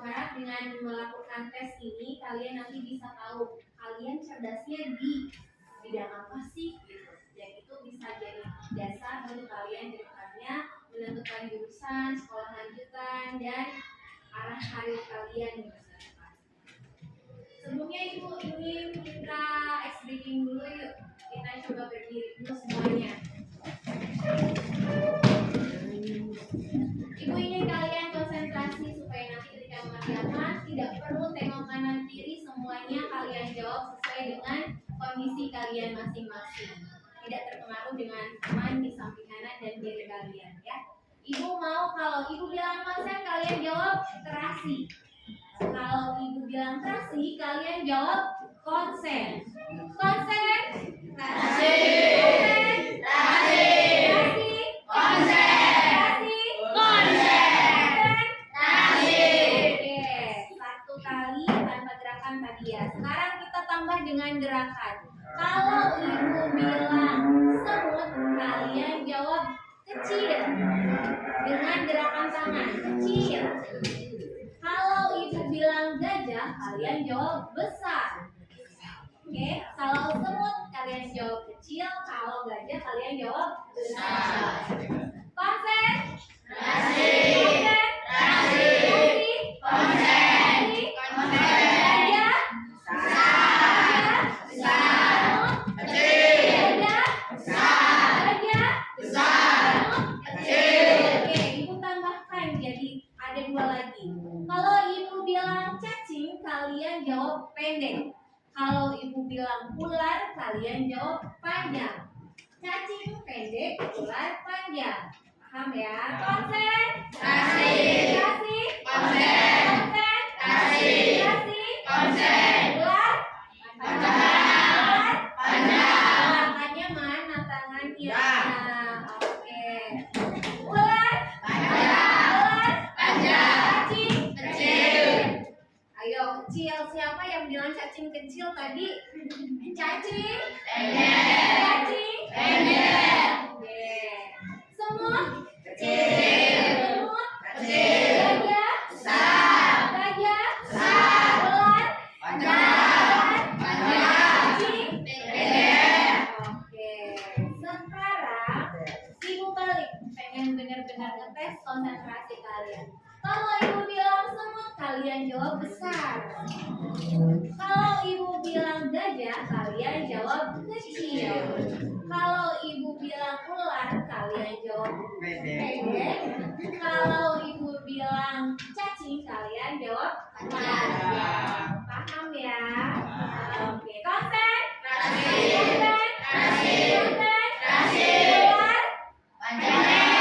berharap dengan melakukan tes ini kalian nanti bisa tahu kalian cerdasnya di bidang apa sih gitu. Dan itu bisa jadi dasar untuk kalian ke depannya menentukan jurusan, sekolah lanjutan dan arah karir kalian di masa depan. Sebelumnya Ibu ingin kita ice breaking dulu yuk. Kita coba berdiri dulu semuanya. Ibu ingin kalian konsentrasi supaya nanti ketika mengerjakan tidak perlu tengok kanan kiri, semuanya kalian jawab sesuai dengan kondisi kalian masing-masing. Tidak terpengaruh dengan teman di samping kanan dan kiri kalian ya. Ibu mau kalau Ibu bilang konsen kalian jawab terasi. Kalau Ibu bilang terasi kalian jawab konsen. Konsen? Terasi. Konsen? Terasi. Terasi. Konsen. Tadi ya. Sekarang kita tambah dengan gerakan. Kalau Ibu bilang semut, kalian jawab kecil dengan gerakan tangan kecil. Kalau Ibu bilang gajah, kalian jawab besar. Oke, kalau semut kalian jawab kecil, kalau gajah kalian jawab besar. Konsen? Konsen? Pendek. Kalau Ibu bilang ular, kalian jawab panjang. Cacing pendek, ular panjang. Paham ya? Konsen? Kasih. Kasih. Konsen. Konsen. Kasih. Kasih. Konsen. Ular? Panjang. Ular? Panjang. Tangannya mana tangannya? Oke. Ular? Panjang. Ular? Panjang. Cacing? Kecil. Ayo, kecil. Siapa yang bilang cacing kecil tadi? Cacing? Pendek. Cacing? Pendek. Oke. Semut? Kecil. Semut? Kecil. Gajah? Besar. Gajah? Besar. Ular? Panjang. Panjang. Cacing? Pendek. Oke. Sekarang Ibu balik. Pengen benar-benar ngetes konsentrasi kalian. Kalau Ibu bilang semut, kalian jawab besar. Kalau Ibu bilang gajah, kalian jawab kecil. Kalau Ibu bilang ular, kalian jawab pendek. Kalau Ibu bilang cacing, kalian jawab panjang. Paham ya? Oke, konsen? Konsen? Konsen? Ular? Panjang.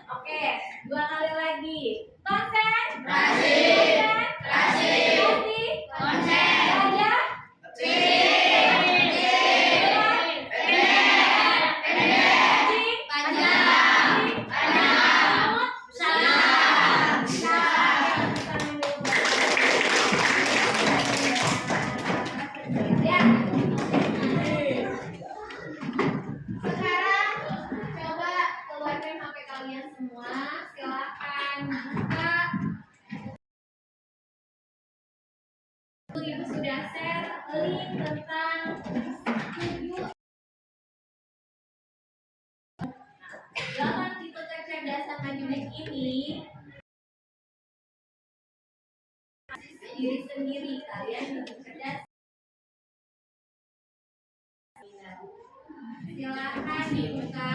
Oke, 2 kali lagi. Konsen? Kasih. Kasih. Kasih. Konsen. Gajah? Kecil. Kecil. Pendek. Pendek. Panjang. Panjang. Besar. Besar. Ya. Sekarang coba keluarkan HP kalian semua. Silakan buka. Ibu sudah share link tentang 8 tipe kecerdasan Majunik ini. Diri sendiri kalian lebih cerdas. Silakan dibuka.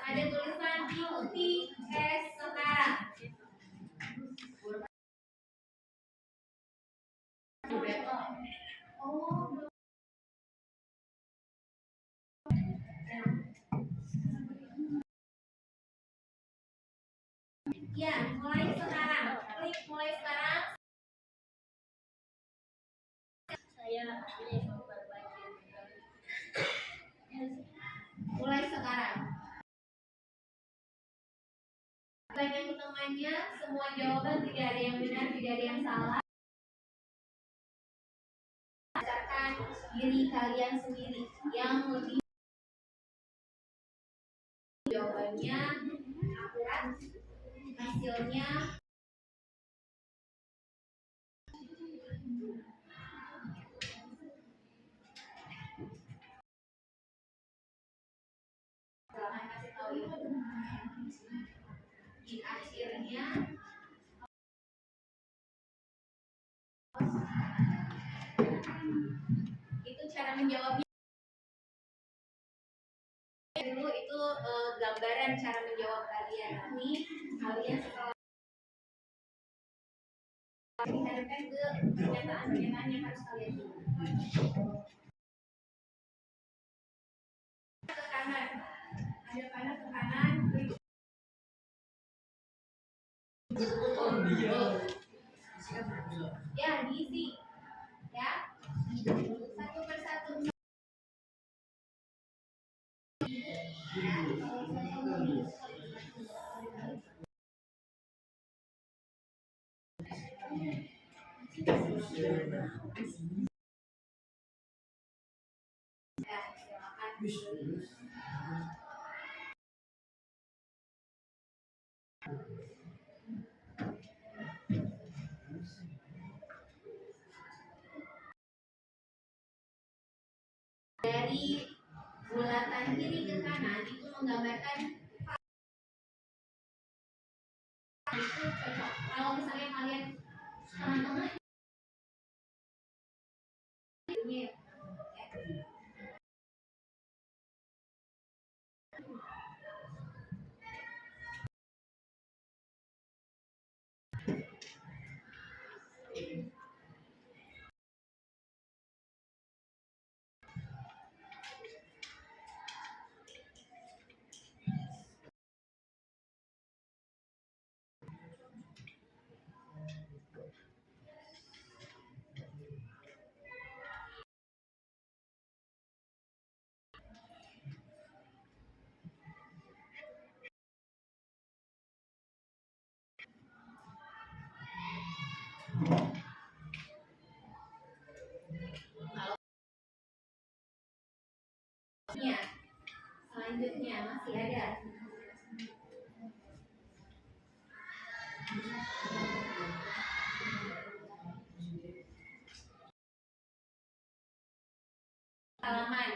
Ada tulisan ikuti tes sekarang. Oh, ya, mulai sekarang. Klik mulai sekarang. Saya mulai sekarang. Banyak temannya, semua jawaban tidak ada yang benar, tidak ada yang salah. dengan diri kalian sendiri yang lebih jawabannya akurat, hasilnya silahkan kasih tahu di akhirnya itu cara menjawabnya dulu itu gambaran cara menjawab kalian. Nanti kalian setelah dihadapkan ke pernyataan-pernyataan yang harus kalian jawab. Ke kanan, ada panah ke kanan, ya diisi ya satu persatu ya, silakan. Dari bulatan kiri ke kanan itu menggambarkan itu cocok. Kalau misalnya kalian tengah-tengah ini ya. Selanjutnya masih ada halaman.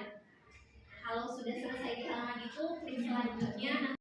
Kalau sudah selesai di halaman itu, klik selanjutnya.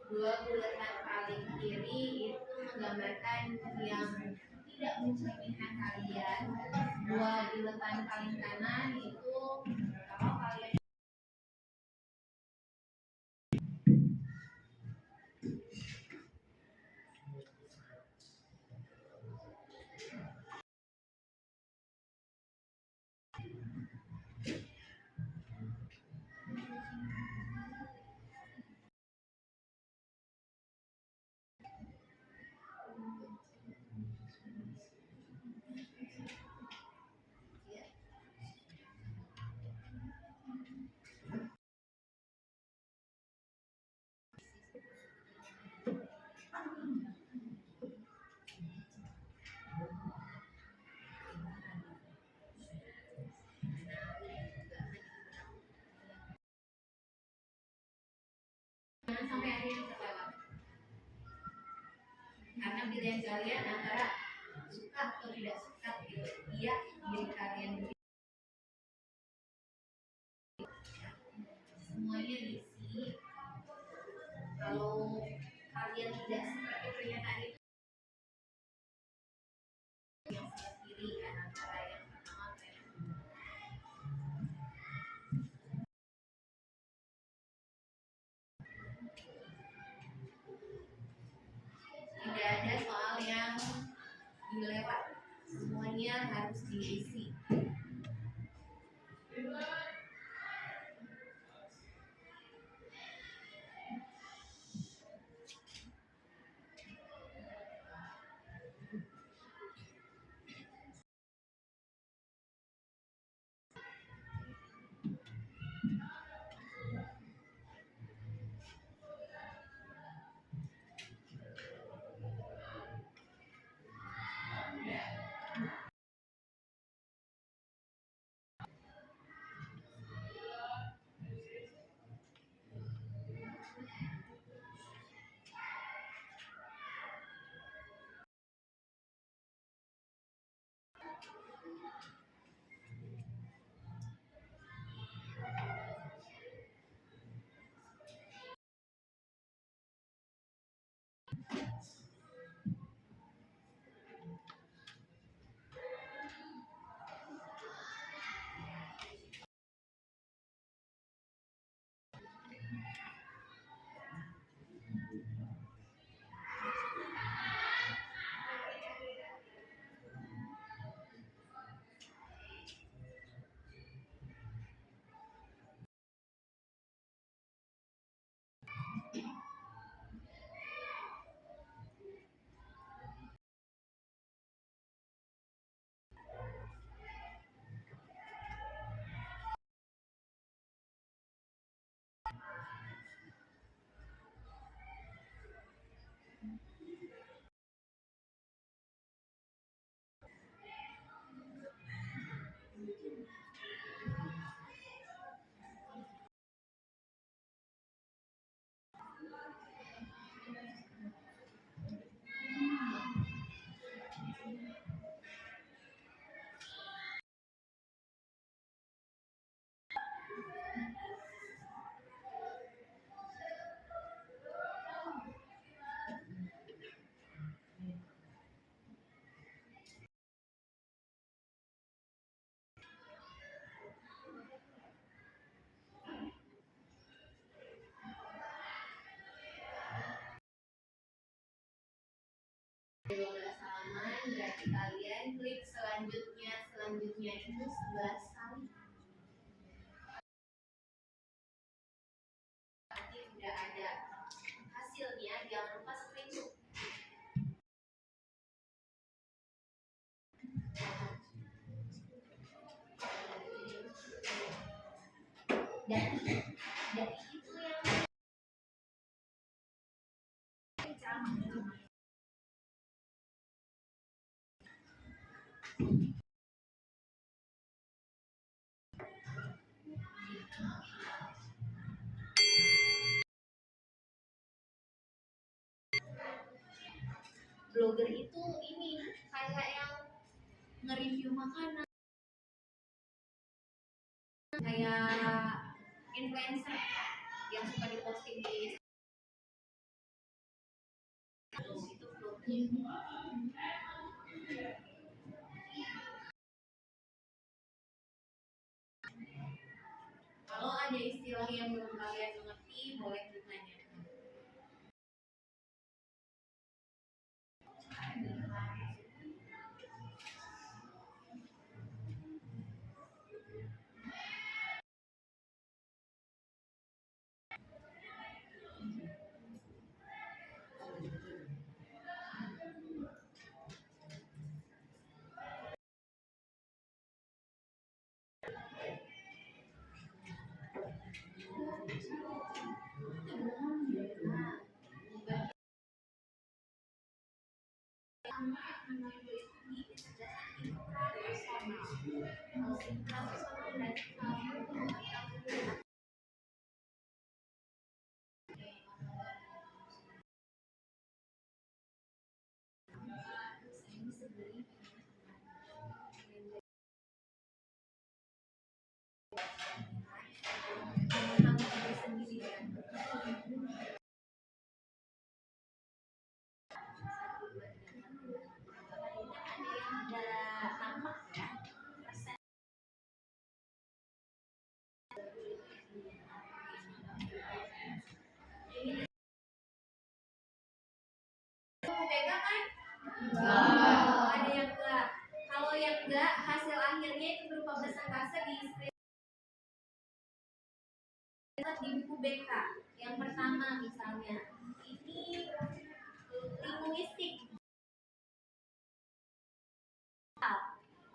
Dua bulatan paling kiri itu menggambarkan yang tidak mencerminkan kalian. Dua bulatan paling kanan itu kalau kalian jangan sampai ada yang terlewat. Karena pilihan kalian antara suka atau tidak suka gitu. Iya, diri kalian semuanya diisi. Kalau kalian tidak seperti pernyataan itu yang pilih kan antara yang pertama tidak ada soal yang dilewat. Semuanya harus diisi. Halaman, berarti kalian klik selanjutnya itu 11 kali. Nanti udah ada hasilnya, jangan lupa screenshot. Dan itu yang blogger itu ini kayak yang nge-review makanan, kayak influencer yang suka diposting di itu blogger. Kalau ada istilah yang belum kalian mengerti, boleh bertanya. UBK. Yang pertama misalnya ini linguistik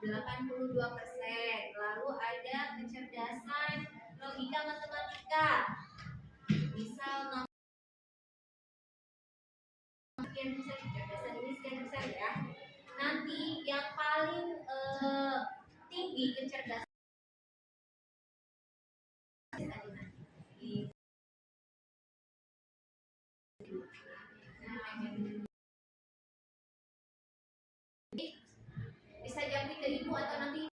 82%. Lalu ada kecerdasan logika matematika. Misal sekian persen, kecerdasan ini sekian persen ya. Nanti yang paling tinggi kecerdasan bisa jadi ke ibu atau nanti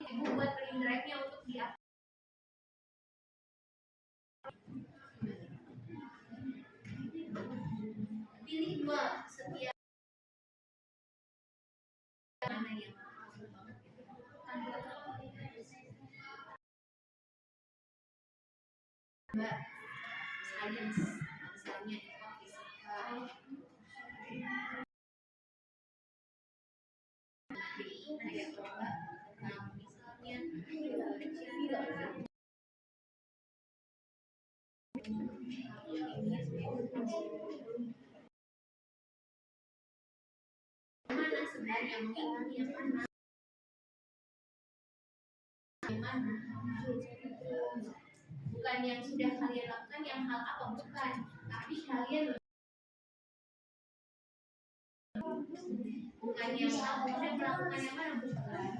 ibu buat print drive-nya untuk di pilih dua setiap mana yang Mbak science misalnya fisika kayak Mbak misalnya mana sebenarnya yang mana bukan yang sudah kalian lakukan yang hal apa bukan tapi kalian bukan yang kamu sudah melakukan yang mana bukan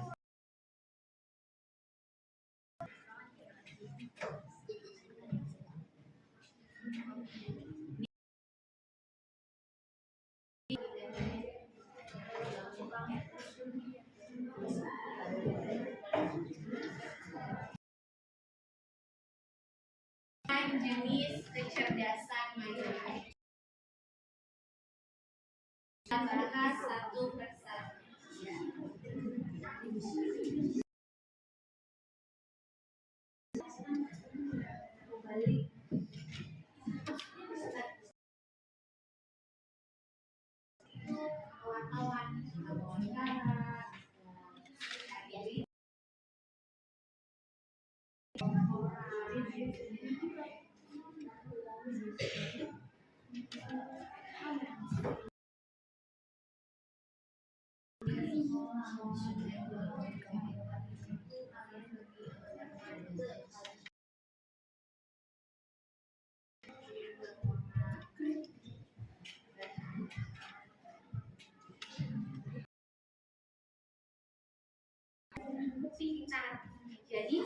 jenis kecerdasan mana bahas satu persatu balik kawan-kawan pintar jadi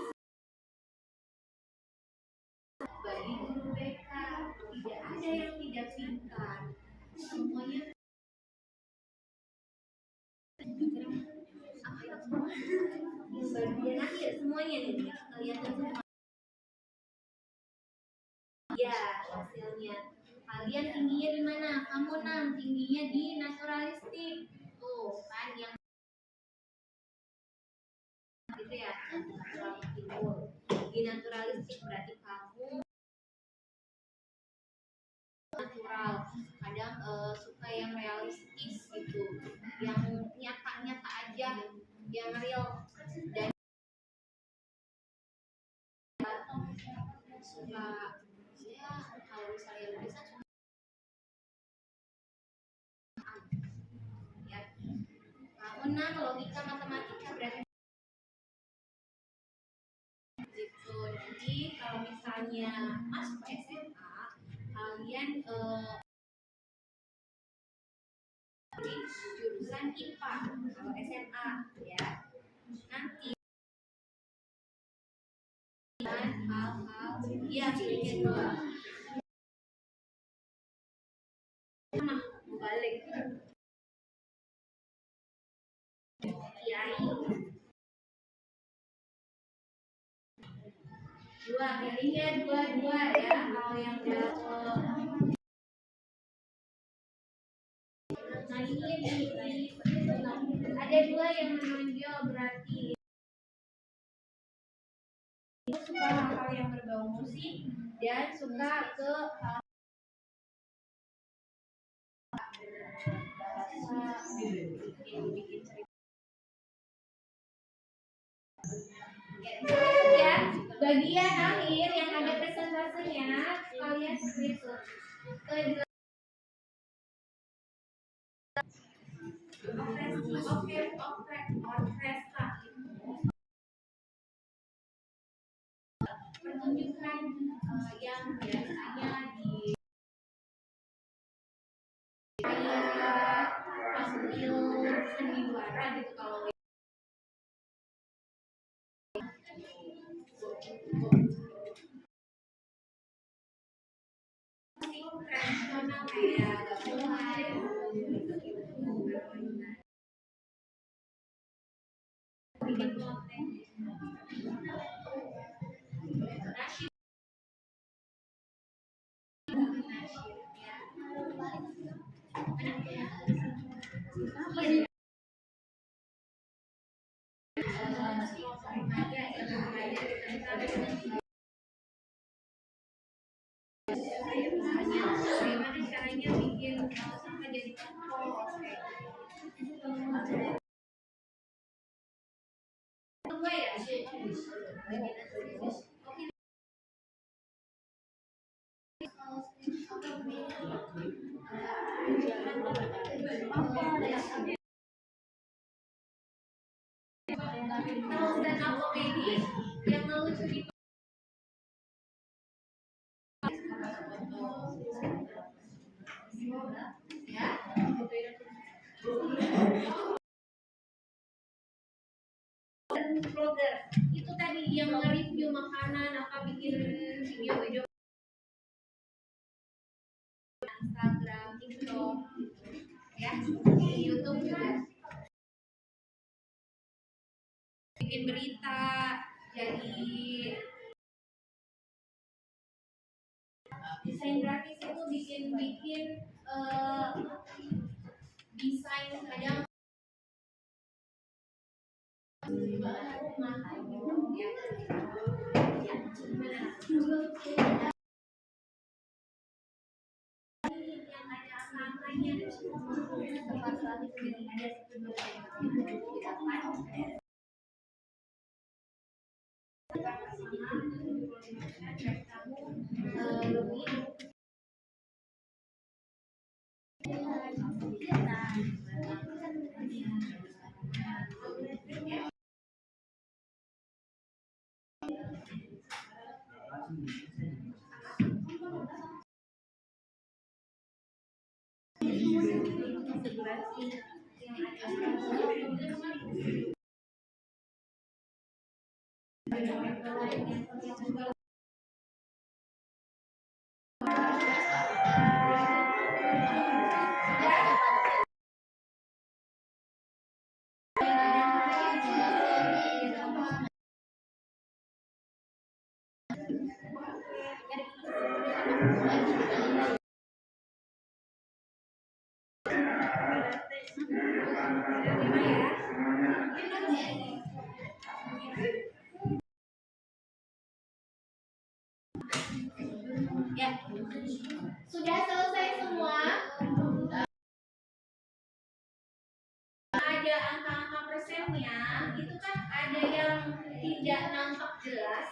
bagi guru BK tidak ada yang tidak pintar semuanya bagian akhir semuanya nih kelihatan semua ya hasilnya kalian tingginya di mana kamu tingginya di naturalistik tuh kan yang gitu ya di naturalistik berarti kamu natural kadang suka yang realistis gitu yang nyata-nyata aja yang real dan suka ya kalau misalnya lukisan ya kamu logika matematika berarti gitu jadi kalau misalnya masuk ke SMA kalian jurusan IPA kalau SMA ya nanti dan hal-hal ya pilihnya dua sama balik kiai dua pilihnya dua ya kalau yang nah ini ada dua yang menonjol berarti suka hal-hal yang berbau musik dan suka ke hal bikin cerita ya bagian akhir yang ada presentasenya kalian screenshot ke orkestra pertunjukan yang biasanya di tampil sandiwara gitu kalau tradisional kayak gamelan bikin konten nasyid ya gimana caranya bikin sampah jadi kompos gue ya kalau stand up comedy yang lucu di vlogger itu tadi yang nge-review makanan apa bikin video-video Instagram, TikTok ya di YouTube juga bikin berita jadi desain grafis itu bikin desain kadang rumah ya yang ada angka-angkanya ya sudah selesai semua ada angka-angka persennya itu kan ada yang tidak nampak jelas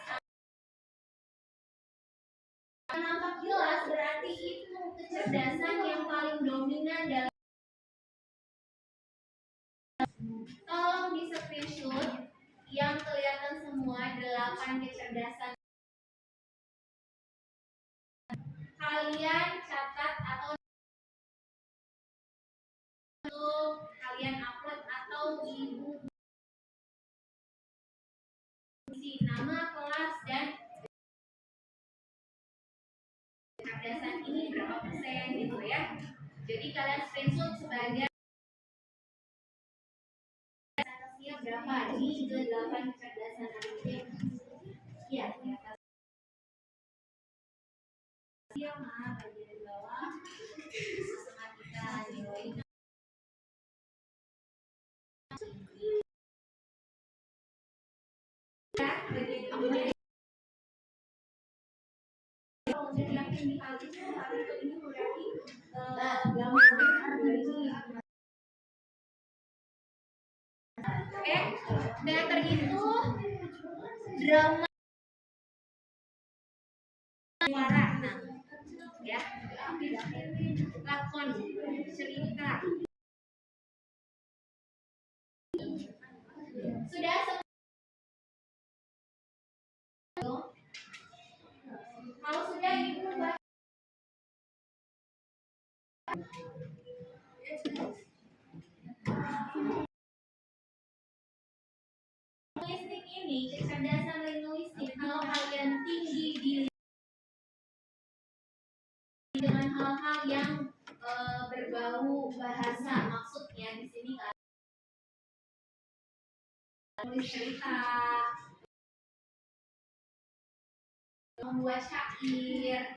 nampak jelas berarti itu kecerdasan yang paling dominan dalam tolong di screenshot yang kelihatan semua 8 kecerdasan kalian catat atau kalian upload atau ibu isi nama kelas dan kecerdasan ini berapa persen gitu ya jadi kalian screenshot sebagai berapa di ke-8 kecerdasan ini ya ya maaf bagian bawah matematika nilai Oke, nah terhitung drama cerita. Sudah kalau sudah ibu linguistik ini, kecerdasan linguistik, kalau kalian tinggi di dengan hal-hal yang berbau bahasa, maksudnya di sini kan tulis cerita, membuat syair,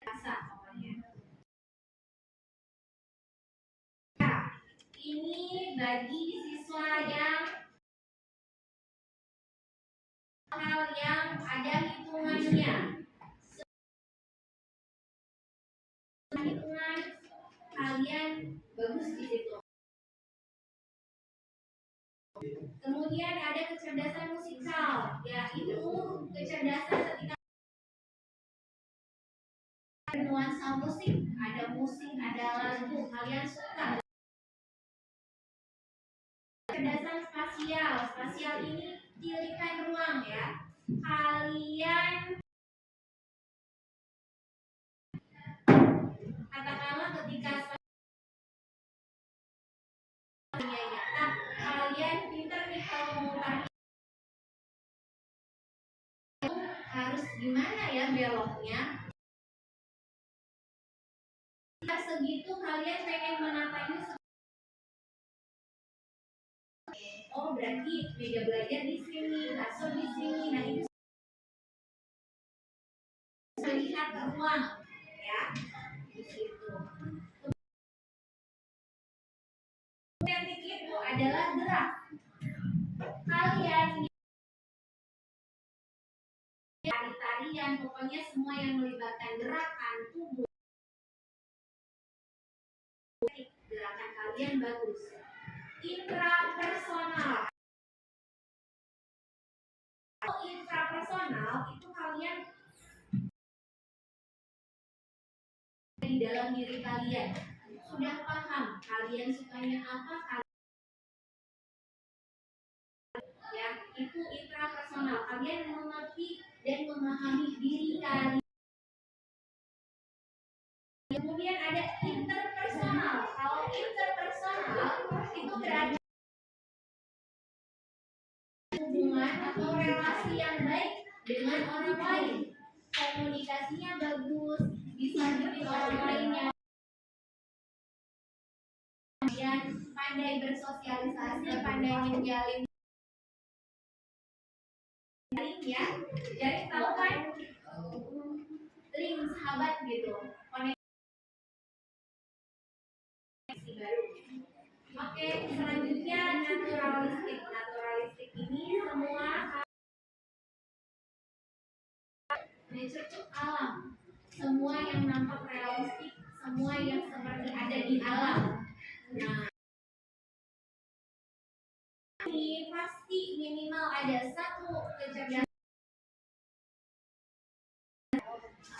bahasa pokoknya. Nah, ini bagi siswa yang hal yang ada hitungannya. Hitungan kalian bagus di situ. Kemudian ada kecerdasan musikal, yaitu kecerdasan ketika bernuansa musik, ada musik, ada lagu, kalian suka. Kecerdasan spasial, spasial ini tilikan ruang ya. Kalian katakanlah ketika nyata, kalian pinter nih kalau mau harus gimana ya beloknya. Segitu kalian pengen menatanya. Oh berarti meja belajar di sini, kasur di sini. Nah itu melihat ruang ya di situ. Teknik itu adalah gerak. Kalian tari-tarian, pokoknya semua yang melibatkan gerakan tubuh. Gerakan kalian bagus. Intrapersonal. Intrapersonal itu kalian di dalam diri kalian sudah paham kalian sukanya apa, ya itu intrapersonal. Kalian mengerti dan memahami diri kalian. Kemudian ada interpersonal. Kalau interpersonal itu berarti hubungan atau relasi yang baik dengan orang lain. Komunikasinya bagus, bisa bikin orang lainnya. Kemudian pandai bersosialisasi, pandai menjalin ya. Jadi tahu kan link sahabat gitu. Koneksi baru. Oke, selanjutnya naturalistik. Naturalistik ini semua nature itu alam. Semua yang nampak realistik, semua yang seperti ada di alam. Nah, ini pasti minimal ada satu kecerdasan.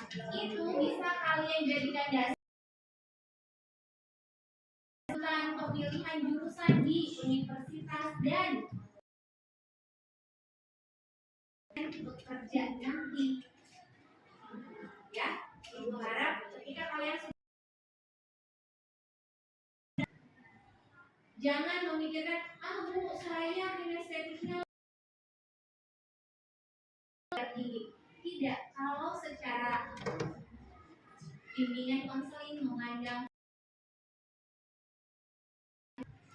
Itu bisa kalian jadikan dasar pemilihan jurusan di universitas dan bekerja nanti. Ya, ibu harap ketika kalian jangan memikirkan bu saya kinestetiknya tinggi. Tidak, kalau secara bimbingan konseling memandang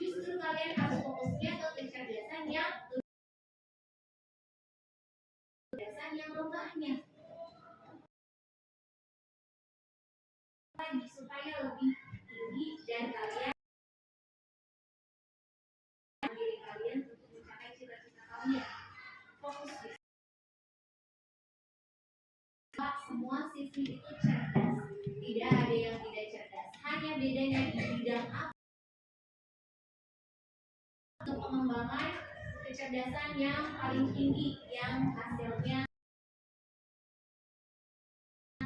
justru kalian harus fokusnya ke kecerdasan yang lemahnya supaya lebih tinggi dan kalian diri kalian untuk mencapai cita-cita kalian. Fokus di semua sisi itu cerdas, tidak ada yang tidak cerdas, hanya bedanya di bidang apa. Untuk pengembangan kecerdasan yang paling tinggi yang hasilnya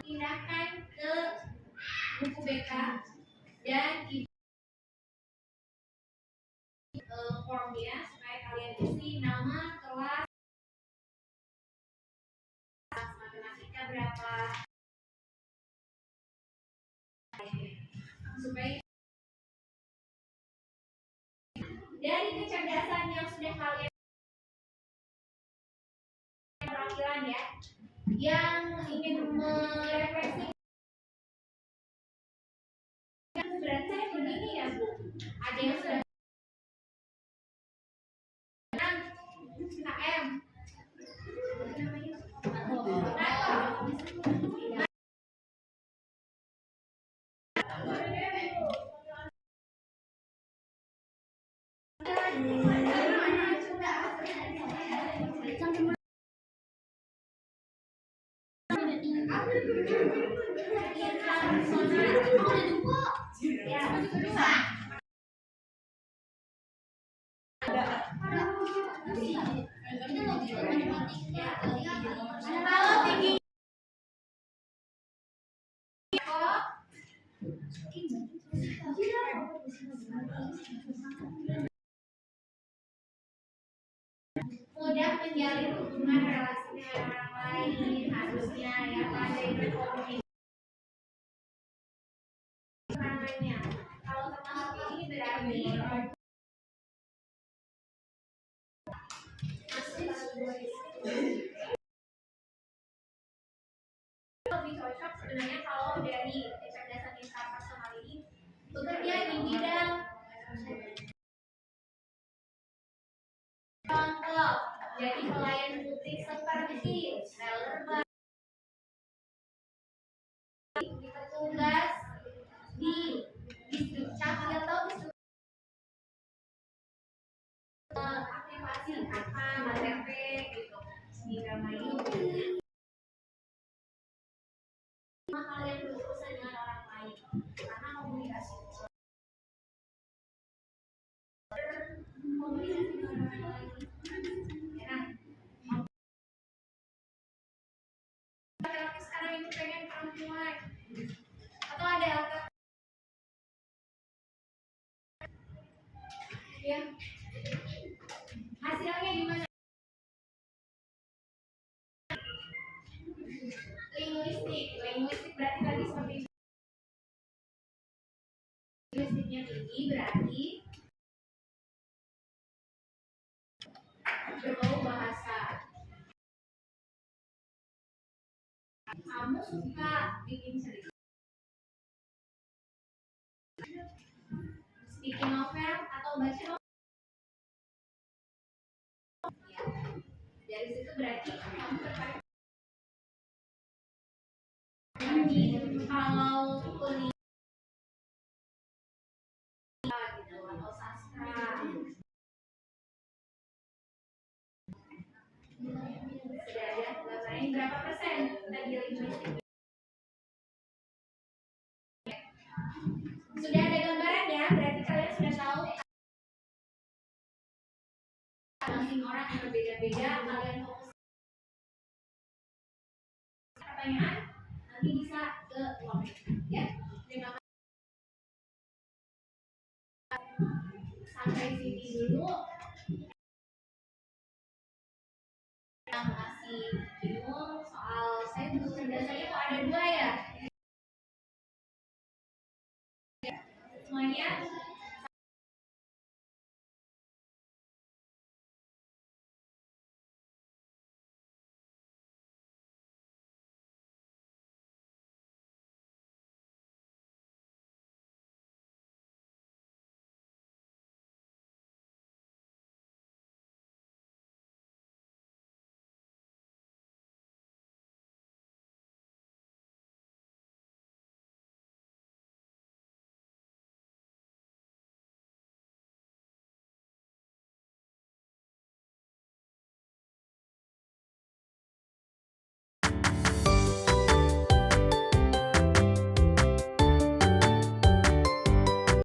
pindahkan ke ya. Dan formnya supaya kalian isi nama, kelas, matematika berapa, supaya dari kecerdasan yang sudah kalian perwakilan ya, yang ingin merefleksi berarti saya begini ya Bu, ada yang sudah KM kalau tinggi mudah menjalin hubungan relasi dengan orang lain, harusnya ya pandai berkomunikasi namanya. Kalau termasuk ini berarti lebih cocok sebenarnya kalau dari kecerdasan interpersonal ini bekerja di bidang contoh jadi pelayan publik seperti teller, petugas di distrik capil atau distrik aktivasi apa KTP gitu di Indramayu. Hal yang berurusan dengan orang lain karena komunikasi dengan orang lain ya. Laki-laki sekarang ini pengen perempuan atau ada ya hasilnya gimana? Linguistik berarti tadi seperti linguistiknya tinggi berarti berbau bahasa. Kamu suka bikin cerita, bikin novel atau baca novel? Ya. Dari situ berarti kamu tertarik. Kalau kuliah gitu atau sastra sudah ada gambarnya berapa persen tadi linguistik? Sudah ada gambaran ya, berarti kalian sudah tahu masing orang yang berbeda-beda. Kalian fokus pertanyaan nanti bisa ke ruang ya. Terima kasih. Sampai sini dulu yang masih bingung soal saya butuh cerdasanya kok ada dua ya semuanya.